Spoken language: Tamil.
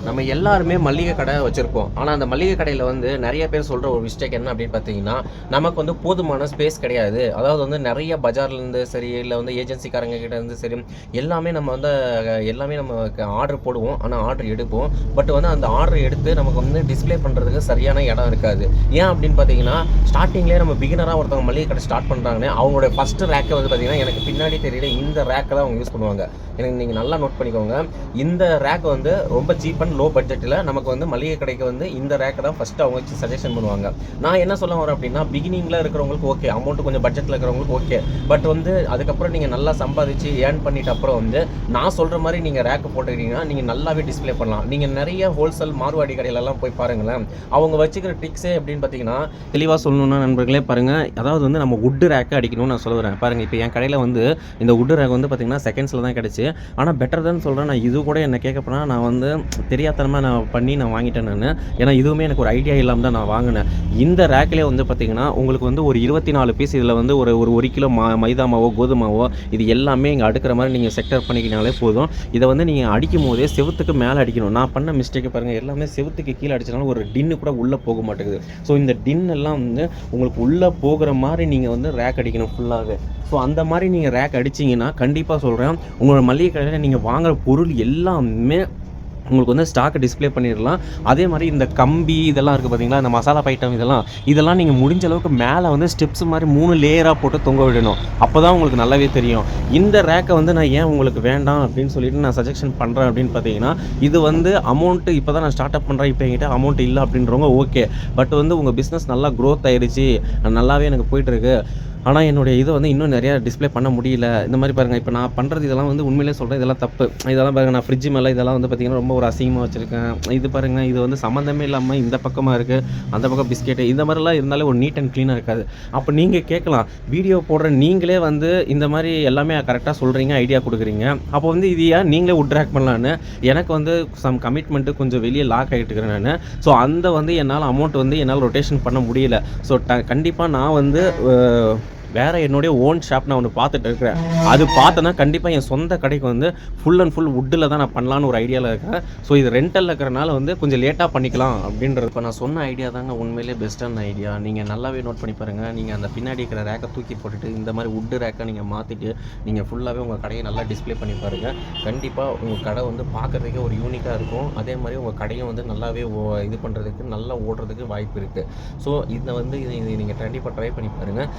நம்ம எல்லாருமே மளிகை கடை வச்சுருப்போம். ஆனால் அந்த மளிகை கடையில் வந்து நிறைய பேர் சொல்கிற ஒரு மிஸ்டேக் என்ன அப்படின்னு பார்த்தீங்கன்னா, நமக்கு வந்து போதுமான ஸ்பேஸ் கிடையாது. அதாவது வந்து நிறைய பஜார்லேருந்து சரி, இல்லை வந்து ஏஜென்சிக்காரங்க கிட்ட இருந்து சரி, எல்லாமே நம்ம வந்து எல்லாமே நம்ம ஆர்டர் போடுவோம். ஆனால் ஆர்டர் எடுப்போம். பட் வந்து அந்த ஆர்டர் எடுத்து நமக்கு வந்து டிஸ்பிளே பண்ணுறதுக்கு சரியான இடம் இருக்காது. ஏன் அப்படின்னு பார்த்தீங்கன்னா, ஸ்டார்டிங்லேயே நம்ம பிகினராக ஒருத்தவங்க மளிகை கடை ஸ்டார்ட் பண்ணுறாங்கன்னு அவங்களோட ஃபஸ்ட்டு ரேக்கை வந்து பார்த்தீங்கன்னா, எனக்கு பின்னாடி தெரியல இந்த ரேக்கை தான் அவங்க யூஸ் பண்ணுவாங்க. எனக்கு நீங்கள் நல்லா நோட் பண்ணிக்கோங்க. இந்த ரேக் வந்து ரொம்ப சீப் அண்ட் லோ பட்ஜெட்டில் நமக்கு வந்து மளிகை கடைக்கு வந்து இந்த ரேக்கை தான் ஃபஸ்ட்டு அவங்க வச்சு சஜஷன் பண்ணுவாங்க. நான் என்ன சொல்ல வரேன் அப்படின்னா, பிகினிங்கில் இருக்கிறவங்களுக்கு ஓகே, அமௌண்ட் கொஞ்சம் பட்ஜெட்டில் இருக்கிறவங்களுக்கு ஓகே. பட் வந்து அதுக்கப்புறம் நீங்கள் நல்லா சம்பாதிச்சு ஏர்ன் பண்ணிட்டு அப்புறம் வந்து நான் சொல்கிற மாதிரி நீங்கள் ரேக்கு போட்டுக்கிட்டீங்கன்னா நீங்கள் நல்லாவே டிஸ்பிளே பண்ணலாம். நீங்கள் நிறைய ஹோல்சேல் மார்வாடி கடையிலலாம் போய் பாருங்களேன். அவங்க வச்சுக்கிற ட்ரிக்ஸே எப்படின்னு பார்த்தீங்கன்னா, தெளிவாக சொல்லணும்னா நண்பர்களே பாருங்கள், அதாவது வந்து நம்ம வுட்டு ரேக்கை அடிக்கணும்னு நான் சொல்லுறேன். பாருங்கள், இப்போ என் கடையில் வந்து இந்த வுட்டு ரேக் வந்து பார்த்தீங்கன்னா செகண்ட்ஸில் தான் கிடச்சி. ஆனால் பெட்டர் தான் சொல்கிறேன். நான் இது கூட என்ன கேட்க போனால் நான் வந்து தெரியாதனமாக நான் வாங்கிட்டேன் நான். ஏன்னா இதுவுமே எனக்கு ஒரு ஐடியா இல்லாமல் தான் நான் வாங்கினேன். இந்த ரேக்லேயே வந்து பார்த்திங்கன்னா உங்களுக்கு வந்து ஒரு 24 பீஸ் இதில் வந்து ஒரு 1 கிலோ மைதா மாவோ கோதுமாவோ இது எல்லாமே இங்கே அடுக்கிற மாதிரி நீங்கள் செக்டர் பண்ணிக்கினாலே போதும். இதை வந்து நீங்கள் அடிக்கும் போதே செவுத்துக்கு மேலே அடிக்கணும். நான் பண்ண மிஸ்டேக்கு பாருங்கள், எல்லாமே செவுத்துக்கு கீழே அடிச்சனால ஒரு டின்னு கூட உள்ளே போக மாட்டேங்குது. ஸோ இந்த டின் எல்லாம் வந்து உங்களுக்கு உள்ளே போகிற மாதிரி நீங்கள் வந்து ரேக் அடிக்கணும் ஃபுல்லாகவே. ஸோ அந்த மாதிரி நீங்கள் ரேக் அடிச்சிங்கன்னா கண்டிப்பாக சொல்கிறேன், உங்களோட மளிகை கடையில் நீங்கள் வாங்குகிற பொருள் எல்லாமே உங்களுக்கு வந்து ஸ்டாக்கை டிஸ்பிளே பண்ணிடலாம். அதே மாதிரி இந்த கம்பி இதெல்லாம் இருக்குது பார்த்தீங்களா, இந்த மசாலா ஐட்டம் இதெல்லாம் நீங்கள் முடிஞ்ச அளவுக்கு மேலே வந்து ஸ்டெப்ஸ் மாதிரி 3 லேயராக போட்டு தொங்க விடணும். அப்போ தான் உங்களுக்கு நல்லாவே தெரியும். இந்த ரேக்கை வந்து நான் ஏன் உங்களுக்கு வேண்டாம் அப்படின்னு சொல்லிட்டு நான் சஜெக்ஷன் பண்ணுறேன் அப்படின்னு பார்த்தீங்கன்னா, இது வந்து அமௌண்ட்டு இப்போ தான் நான் ஸ்டார்ட் அப் பண்ணுறேன், இப்போ என்கிட்ட அமௌண்ட் இல்லை அப்படின்றவங்க ஓகே. பட் வந்து உங்கள் பிஸ்னஸ் நல்லா க்ரோத் ஆயிடுச்சு, நல்லாவே எனக்கு போயிட்டுருக்கு, ஆனால் என்னுடைய இதை வந்து இன்னும் நிறையா டிஸ்பிளே பண்ண முடியல. இந்த மாதிரி பாருங்கள், இப்போ நான் பண்ணுறது இதெல்லாம் வந்து உண்மையிலே சொல்கிறேன், இதெல்லாம் தப்பு. இதெல்லாம் பாருங்கள், நான் ஃப்ரிட்ஜ் மேலே இதெல்லாம் வந்து பார்த்திங்கன்னா ரொம்ப ஒரு அசிங்கமாக வச்சுருக்கேன். இது பாருங்கள், இது வந்து சம்மந்தமே இல்லாமல் இந்த பக்கமாக இருக்குது, அந்த பக்கம் பிஸ்கெட்டு, இந்த மாதிரிலாம் இருந்தாலே ஒரு நீட் அண்ட் க்ளீனாக இருக்காது. அப்போ நீங்கள் கேட்கலாம், வீடியோ போடுற நீங்களே வந்து இந்த மாதிரி எல்லாமே கரெக்டாக சொல்கிறீங்க, ஐடியா கொடுக்குறீங்க, அப்போ வந்து இது ஏன் நீங்களே ட்ராக் பண்ணலான்னு. எனக்கு வந்து சம் கமிட்மெண்ட்டு கொஞ்சம் வெளியே லாக் ஆகிட்டு இருக்கிறேன் நான். ஸோ அந்த வந்து என்னால் அமௌண்ட் வந்து என்னால் ரொட்டேஷன் பண்ண முடியல. ஸோ கண்டிப்பாக நான் வந்து வேறு என்னுடைய ஓன் ஷாப் நான் ஒன்று பார்த்துட்டு இருக்கிறேன். அது பார்த்தேன்னா கண்டிப்பாக என் சொந்த கடைக்கு வந்து ஃபுல் அண்ட் ஃபுல் வுட்டில் தான் நான் பண்ணலான்னு ஒரு ஐடியாவில் இருக்கேன். ஸோ இது ரெண்டலில் இருக்கிறனால வந்து கொஞ்சம் லேட்டாக பண்ணிக்கலாம் அப்படின்றது. இப்போ நான் சொன்ன ஐடியா தாங்க உண்மையிலே பெஸ்ட்டான ஐடியா. நீங்கள் நல்லாவே நோட் பண்ணி பாருங்கள். நீங்கள் அந்த பின்னாடி இருக்கிற ரேக்கை தூக்கி போட்டுட்டு இந்த மாதிரி வுட்டு ரேக்கை நீங்கள் மாற்றிட்டு நீங்கள் ஃபுல்லாகவே உங்கள் கடையை நல்லா டிஸ்பிளே பண்ணி பாருங்கள். கண்டிப்பாக உங்கள் கடை வந்து பார்க்குறதுக்கே ஒரு யூனிக்காக இருக்கும். அதே மாதிரி உங்கள் கடையும் வந்து நல்லாவே இது பண்ணுறதுக்கு நல்லா ஓடுறதுக்கு வாய்ப்பு இருக்குது. ஸோ இதை வந்து நீங்கள் கண்டிப்பாக ட்ரை பண்ணி பாருங்கள்.